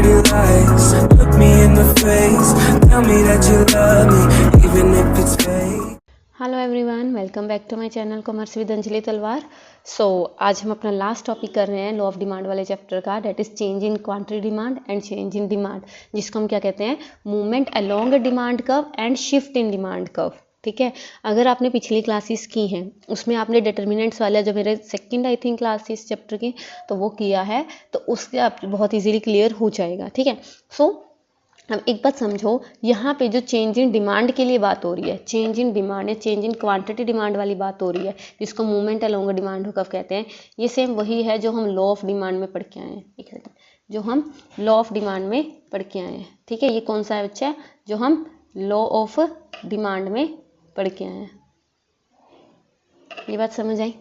pretty lies. Look me in the face, tell me that you love me, even if it's fake. Hello everyone, welcome back to my channel commerce with Anjali Talwar. आज हम अपना last topic कर रहे हैं law of demand वाले chapter का, that is change in quantity demand and change in demand, जिसको हम क्या कहते हैं, movement along demand curve and shift in demand curve. ठीक है, अगर आपने पिछली क्लासेस की हैं उसमें आपने डिटर्मिनेंट्स वाला जो मेरे सेकंड आई थिंक क्लास थी इस चैप्टर की, तो वो किया है, तो उससे आप बहुत इजीली क्लियर हो जाएगा। ठीक है, अब एक बात समझो, यहाँ पे जो चेंज इन डिमांड के लिए बात हो रही है, चेंज इन डिमांड या चेंज इन क्वांटिटी डिमांड वाली बात हो रही है, जिसको मूवमेंट अलोंग डिमांड कर्व कहते हैं, ये सेम वही है जो हम लॉ ऑफ डिमांड में पढ़ के आए हैं। एक सेकंड, जो हम लॉ ऑफ डिमांड में पढ़ के आए हैं। ठीक है, ये कौन सा है बच्चा, जो हम लॉ ऑफ डिमांड में पढ़ के आए हैं। ये बात समझ आई,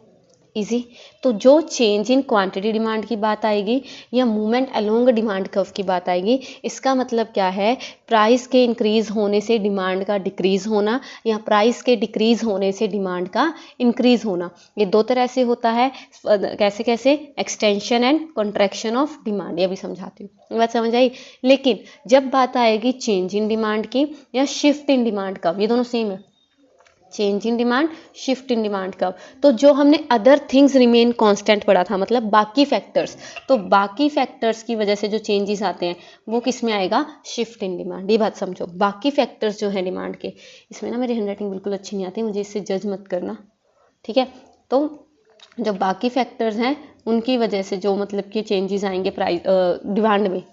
इजी। तो जो चेंज इन क्वांटिटी डिमांड की बात आएगी या मूवमेंट अलोंग डिमांड कर्व की बात आएगी, इसका मतलब क्या है, प्राइस के इंक्रीज होने से डिमांड का डिक्रीज होना या प्राइस के डिक्रीज होने से डिमांड का इंक्रीज होना। ये दो तरह से होता है। कैसे कैसे, extension and contraction of demand, ये भी समझाती हूँ। ये बात समझ आई। लेकिन जब बात आएगी चेंज इन डिमांड की या शिफ्ट इन डिमांड कर्व, ये दोनों सेम है, change in demand, shift in demand curve. तो जो हमने अदर थिंग्स रिमेन कांस्टेंट पढ़ा था, मतलब बाकी फैक्टर्स, तो बाकी फैक्टर्स की वजह से जो चेंजेस आते हैं वो किस में आएगा, शिफ्ट इन डिमांड। ये बात समझो, बाकी फैक्टर्स जो है डिमांड के, इसमें ना मेरी हैंडराइटिंग बिल्कुल अच्छी नहीं आती, मुझे इससे जज मत करना। ठीक है, तो जो बाकी फैक्टर्स हैं उनकी वजह से जो मतलब कि चेंजेस आएंगे प्राइस डिमांड में,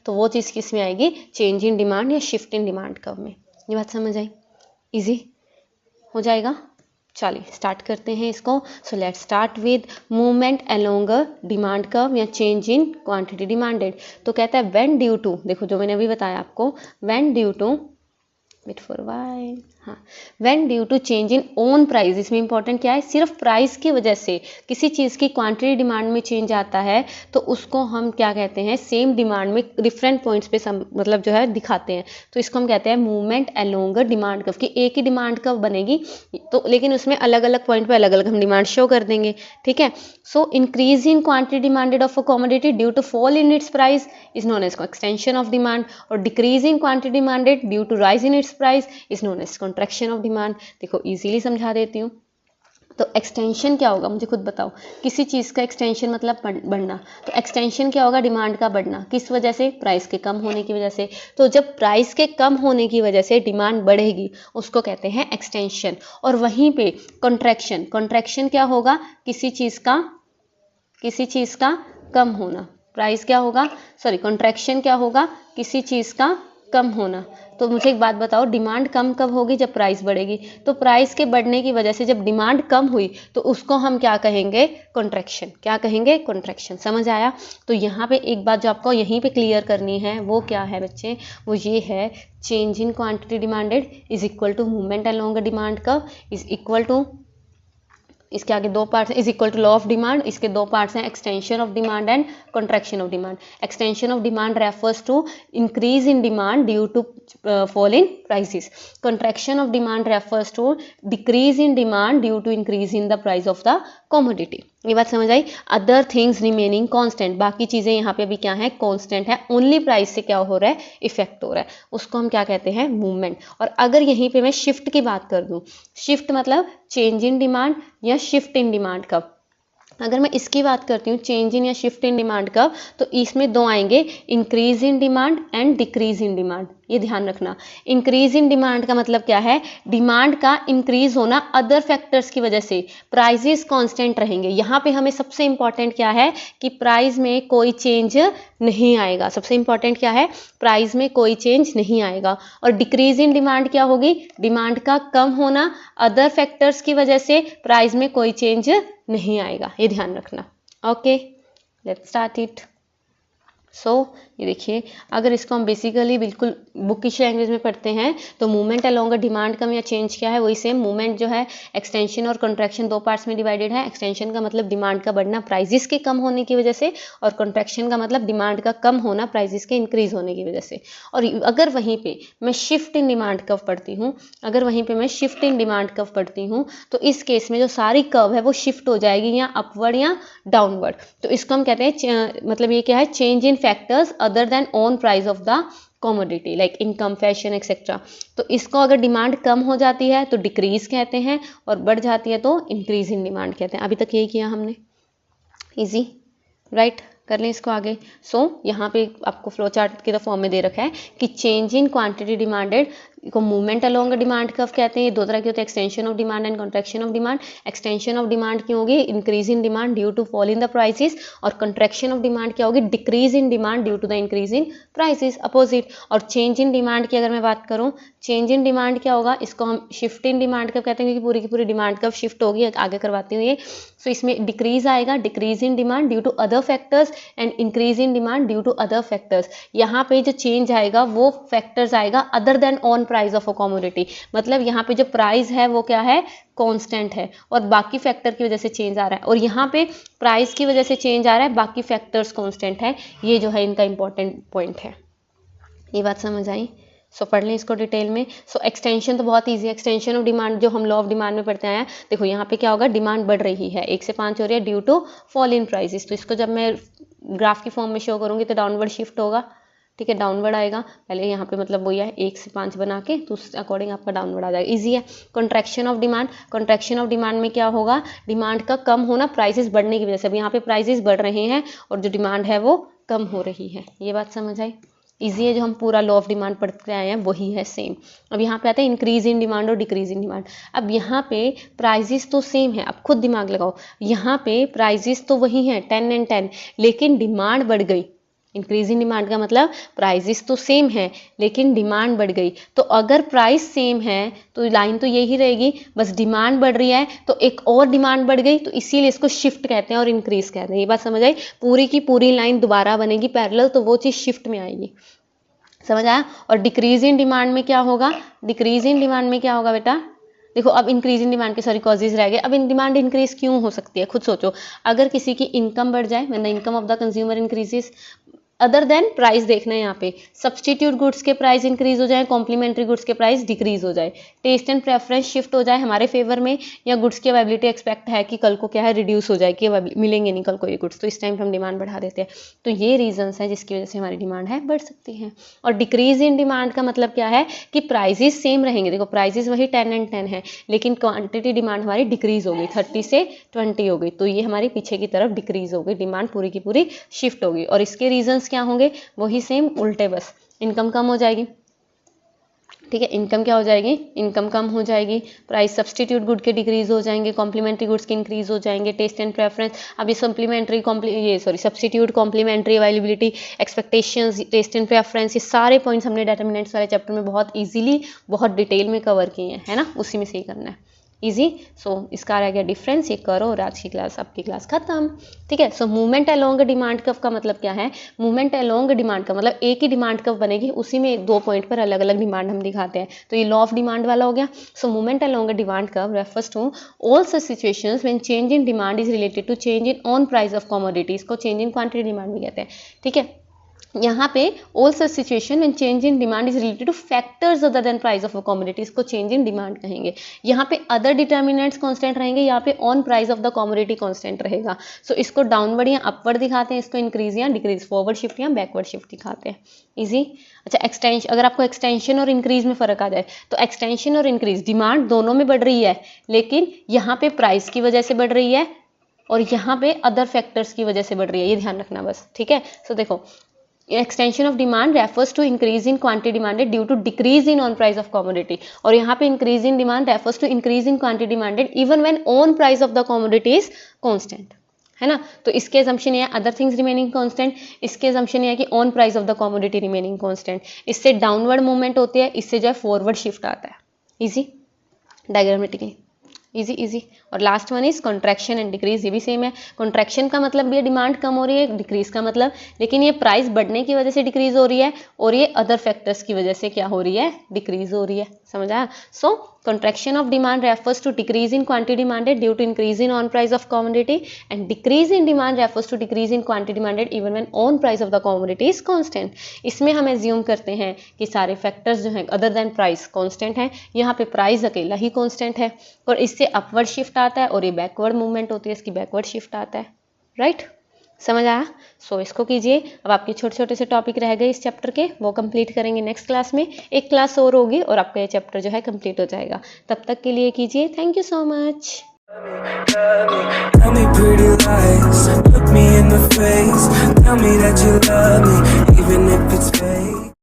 तो वो चीज़ किस में आएगी, चेंज इन डिमांड या शिफ्ट इन डिमांड कर्व में। ये बात समझ आई, इजी हो जाएगा। चलिए स्टार्ट करते हैं इसको। So let's start with movement along demand curve या चेंज इन क्वांटिटी डिमांडेड। तो कहता है व्हेन ड्यू टू, देखो जो मैंने अभी बताया आपको, when due to, wait for why, हाँ, when due to change in own price. इसमें इंपॉर्टेंट क्या है, सिर्फ प्राइस की वजह से किसी चीज़ की क्वांटिटी डिमांड में चेंज आता है तो उसको हम क्या कहते हैं, सेम डिमांड में डिफरेंट पॉइंट्स पे मतलब जो है दिखाते हैं, तो इसको हम कहते हैं मूवमेंट अलोंग डिमांड कर्व। कि एक ही डिमांड कर्व बनेगी तो लेकिन उसमें अलग अलग पॉइंट पे अलग अलग हम डिमांड शो कर देंगे। ठीक है, so increase in quantity demanded of a commodity due to fall in its price is known as extension of demand, और decrease in quantity demanded due to rise in its price is known as contraction of demand. देखो easily समझा देती हूँ। तो extension क्या होगा, मुझे खुद बताओ। किसी चीज़ का एक्सटेंशन मतलब बढ़ना, तो एक्सटेंशन क्या होगा, डिमांड का बढ़ना। किस वजह से, प्राइस के कम होने की वजह से। तो जब प्राइस के कम होने की वजह से डिमांड बढ़ेगी उसको कहते हैं एक्सटेंशन। और वहीं पे कॉन्ट्रैक्शन, कॉन्ट्रैक्शन क्या होगा, किसी चीज़ का कम होना। प्राइस क्या होगा, सॉरी, कॉन्ट्रैक्शन क्या होगा, किसी चीज़ का कम होना। तो मुझे एक बात बताओ, डिमांड कम कब होगी, जब प्राइस बढ़ेगी। तो प्राइस के बढ़ने की वजह से जब डिमांड कम हुई तो उसको हम क्या कहेंगे, कॉन्ट्रैक्शन। क्या कहेंगे, कॉन्ट्रैक्शन। समझ आया। तो यहाँ पे एक बात जो आपको यहीं पे क्लियर करनी है वो क्या है बच्चे, वो ये है, change in quantity demanded is equal to movement along demand curve is equal to, इसके आगे दो पार्ट्स हैं, is equal to law of demand, इसके दो पार्ट्स हैं, extension of demand and contraction of demand. Extension of demand refers to increase in demand due to fall in prices. Contraction of demand refers to decrease in demand due to increase in the price of the commodity. ये बात समझ आई। Other things remaining constant, बाकी चीजें यहाँ पे अभी क्या है, कांस्टेंट है, ओनली प्राइस से क्या हो रहा है, इफेक्ट हो रहा है, उसको हम क्या कहते हैं, मूवमेंट। और अगर यहीं पे मैं शिफ्ट की बात कर दूं, शिफ्ट मतलब चेंज इन डिमांड या शिफ्ट इन डिमांड कब, अगर मैं इसकी बात करती हूँ, चेंज इन या शिफ्ट इन डिमांड का, तो इसमें दो आएंगे, increase in demand and decrease in demand. ये ध्यान रखना। इंक्रीज इन डिमांड का मतलब क्या है, डिमांड का इंक्रीज होना अदर फैक्टर्स की वजह से, प्राइजेस कांस्टेंट रहेंगे। यहाँ पे हमें सबसे इंपॉर्टेंट क्या है कि प्राइस में कोई चेंज नहीं आएगा। सबसे इंपॉर्टेंट क्या है, प्राइस में कोई चेंज नहीं आएगा। और डिक्रीज इन डिमांड क्या होगी, डिमांड का कम होना, अदर फैक्टर्स की वजह से प्राइस में कोई चेंज नहीं आएगा। ये ध्यान रखना। Okay, let's start it. ये देखिए, अगर इसको हम बेसिकली बिल्कुल बुकिश लैंग्वेज में पढ़ते हैं तो मूवमेंट अलोंग डिमांड कम या चेंज क्या है, वही सेम। मूवमेंट जो है एक्सटेंशन और कॉन्ट्रैक्शन दो पार्ट्स में डिवाइडेड है। एक्सटेंशन का मतलब डिमांड का बढ़ना प्राइजेस के कम होने की वजह से, और कॉन्ट्रैक्शन का मतलब डिमांड का कम होना प्राइजेस के इंक्रीज होने की वजह से। और अगर वहीं पे मैं शिफ्ट इन डिमांड कर्व पढ़ती हूँ, तो इस केस में जो सारी कर्व है वो शिफ्ट हो जाएगी, या अपवर्ड या डाउनवर्ड। तो इसको हम कहते हैं मतलब ये क्या है, change in factors other than own price of the commodity like income, fashion etcetera. तो इसको अगर डिमांड कम हो जाती है तो डिक्रीज कहते हैं, और बढ़ जाती है तो इंक्रीज इन डिमांड कहते हैं। अभी तक यही किया हमने, इजी राइट। कर लें इसको आगे। यहाँ पे आपको फ्लो चार्ट के फॉर्म में दे रखा है कि चेंज इन क्वांटिटी डिमांडेड को मूवमेंट अलोंग डिमांड कर्व कहते हैं। ये दो तरह के होते हैं, extension of demand and contraction of demand. Extension of demand की होगी increase in demand due to fall in the prices, और कंट्रैक्शन ऑफ डिमांड क्या होगी, decrease in demand due to the increase in prices, opposite. और change in demand की अगर मैं बात करूँ, चेंज इन डिमांड क्या होगा, इसको हम शिफ्ट इन डिमांड कर्व कहते हैं, क्योंकि पूरी की पूरी डिमांड कर्व शिफ्ट होगी। आगे करवाती हूँ ये। सो इसमें डिक्रीज आएगा, decrease in demand due to other factors, and increase in demand due to other factors. यहाँ पे जो चेंज आएगा वो फैक्टर्स आएगा other than own price of a commodity. मतलब यहाँ पे जो प्राइस है वो क्या है, कांस्टेंट है, और बाकी फैक्टर की वजह से चेंज आ रहा है। और यहाँ पे प्राइस की वजह से चेंज आ रहा है, बाकी फैक्टर्स कांस्टेंट है। ये जो है इनका इंपॉर्टेंट पॉइंट है। ये बात समझ आई? पढ़ लें इसको डिटेल में। एक्सटेंशन तो बहुत इजी है। एक्सटेंशन ऑफ डिमांड जो हम लॉ ऑफ डिमांड में पढ़ते हैं, देखो यहाँ पे क्या होगा, डिमांड बढ़ रही है, 1 से 5 हो रही है due to fall in prices. तो इसको जब मैं ग्राफ की फॉर्म में शो करूँगी तो डाउनवर्ड शिफ्ट होगा, ठीक है, डाउनवर्ड आएगा। पहले यहाँ पे मतलब वही है 1 से 5 बना के, तो उस अकॉर्डिंग आपका डाउनवर्ड आ जाएगा। इजी है। Contraction of demand, contraction of demand में क्या होगा, डिमांड का कम होना प्राइसेस बढ़ने की वजह से। अब यहाँ पे प्राइसेस बढ़ रहे हैं और जो डिमांड है वो कम हो रही है। ये बात समझ आई? इजी है। जो हम पूरा लॉ ऑफ डिमांड पढ़ते आए हैं वही है सेम। अब यहाँ पे आता है इंक्रीज इन डिमांड और डिक्रीज इन डिमांड। अब यहाँ पे प्राइजेस तो सेम है, अब खुद दिमाग लगाओ। यहाँ पे प्राइजेस तो वही हैं 10 एंड 10, लेकिन डिमांड बढ़ गई। इंक्रीज इन डिमांड का मतलब प्राइजेस तो सेम है लेकिन डिमांड बढ़ गई। तो अगर प्राइस सेम है तो लाइन तो यही रहेगी, बस डिमांड बढ़ रही है तो एक और डिमांड बढ़ गई, तो इसीलिए इसको शिफ्ट कहते हैं और इंक्रीज कहते हैं। ये बात समझ आई? पूरी की पूरी लाइन दोबारा बनेगी पैरेलल, तो वो चीज़ शिफ्ट में आएगी। समझ आया? और डिक्रीज इन डिमांड में क्या होगा, डिक्रीज इन डिमांड में क्या होगा बेटा, देखो अब इंक्रीज इन डिमांड के कॉजेज रह गए। अब इन डिमांड इंक्रीज क्यों हो सकती है, खुद सोचो। अगर किसी की इनकम बढ़ जाए, when the income of the consumer increases, other than price देखना है यहाँ पे, सब्सटीट्यूट गुड्स के प्राइस इंक्रीज हो जाए, कॉम्प्लीमेंट्री गुड्स के प्राइस डिक्रीज हो जाए, टेस्ट एंड प्रेफरेंस शिफ्ट हो जाए हमारे फेवर में, या गुड्स की अवेलेबिलिटी एक्सपेक्ट है कि कल को क्या है, रिड्यूस हो जाए कि मिलेंगे नहीं कल को ये गुड्स, तो इस टाइम हम डिमांड बढ़ा देते हैं। तो ये रीजंस हैं जिसकी वजह से हमारी डिमांड है बढ़ सकती है। और डिक्रीज इन डिमांड का मतलब क्या है कि प्राइजेस सेम रहेंगे। देखो प्राइजेस वही 10 एंड 10 है, लेकिन क्वांटिटी डिमांड हमारी डिक्रीज हो गई, 30 से 20 हो गई। तो ये हमारी पीछे की तरफ डिक्रीज हो गई, डिमांड पूरी की पूरी शिफ्ट होगी। और इसके रीजंस क्या होंगे, वही सेम उल्टे, बस इनकम कम हो जाएगी, ठीक है, इनकम क्या हो जाएगी, इनकम कम हो जाएगी, प्राइस सब्सटीट्यूट गुड के डिक्रीज हो जाएंगे, कॉम्प्लीमेंट्री गुड्स के इंक्रीज हो जाएंगे, टेस्ट एंड प्रेफरेंस, अब ये substitute complementary availability expectations taste and preference, ये सारे पॉइंट्स हमने डिटरमिनेंट्स वाले चैप्टर में बहुत इजीली बहुत डिटेल में कवर किए हैं, है ना, उसी में से ही करना है, इजी। इसका रह गया डिफरेंस, ये करो और आज की क्लास आपकी क्लास खत्म, ठीक है। मूवमेंट अलोंग डिमांड कर्व का मतलब क्या है, मूवमेंट अलोंग डिमांड का मतलब एक ही डिमांड कर्व बनेगी, उसी में 2 पॉइंट पर अलग अलग डिमांड हम दिखाते हैं। तो ये लॉ ऑफ डिमांड वाला हो गया। Movement along demand curve refers to all such situations when change in demand is related to change in own price of commodities को चेंज इन क्वांटिटी डिमांड भी कहते हैं, ठीक है। यहाँ पे all such situation when change in demand is related to factors other than price of commodities को change in demand कहेंगे। यहाँ पे अदर डिटर्मिनेंट्स कांस्टेंट रहेंगे, यहाँ पे own price of the commodity constant रहेगा। इसको डाउनवर्ड या अपवर्ड दिखाते हैं, इसको इंक्रीज या डिक्रीज, फॉरवर्ड शिफ्ट या बैकवर्ड शिफ्ट दिखाते हैं, इजी। अच्छा, एक्सटेंशन, अगर आपको एक्सटेंशन और इंक्रीज में फर्क आ जाए तो एक्सटेंशन और इंक्रीज डिमांड दोनों में बढ़ रही है, लेकिन यहाँ पे प्राइस की वजह से बढ़ रही है और यहाँ पे अदर फैक्टर्स की वजह से बढ़ रही है, ये ध्यान रखना बस, ठीक है। देखो, extension of demand refers to increase in quantity demanded due to decrease in own price of commodity, और यहाँ पे increase in demand refers to increase in quantity demanded even when own price of the commodity is constant, है ना। तो इसके assumption ये है other things remaining constant, इसके असम्पशन ये है कि own price of the commodity remaining constant. इससे डाउनवर्ड मूवमेंट होती है, इससे जो है फॉरवर्ड शिफ्ट आता है, इजी, डायग्रामेटिकली इजी इजी। और last one is contraction and decrease, ये भी सेम है। कॉन्ट्रैक्शन का मतलब भी डिमांड कम हो रही है, डिक्रीज का मतलब, लेकिन ये प्राइस बढ़ने की वजह से डिक्रीज हो रही है और ये अदर फैक्टर्स की वजह से क्या हो रही है, डिक्रीज हो रही है, समझ आया। contraction of demand refers to decrease in quantity demanded due to increase in on price of commodity, and decrease in demand refers to decrease in quantity demanded even when on price of the commodity is constant। इसमें हम assume करते हैं कि सारे factors जो हैं other than price constant हैं, यहाँ पे price अकेला ही constant है और इससे upward shift आता है और ये backward movement होती है, इसकी backward shift आता है, right? समझ आया? सो इसको कीजिए। अब आपके छोटे छोटे से टॉपिक रह गए इस चैप्टर के, वो कंप्लीट करेंगे नेक्स्ट क्लास में। एक क्लास और होगी और आपका ये चैप्टर जो है कंप्लीट हो जाएगा। तब तक के लिए कीजिए। Thank you so much. Tell me pretty lies, look me in the face. Tell me that you love me,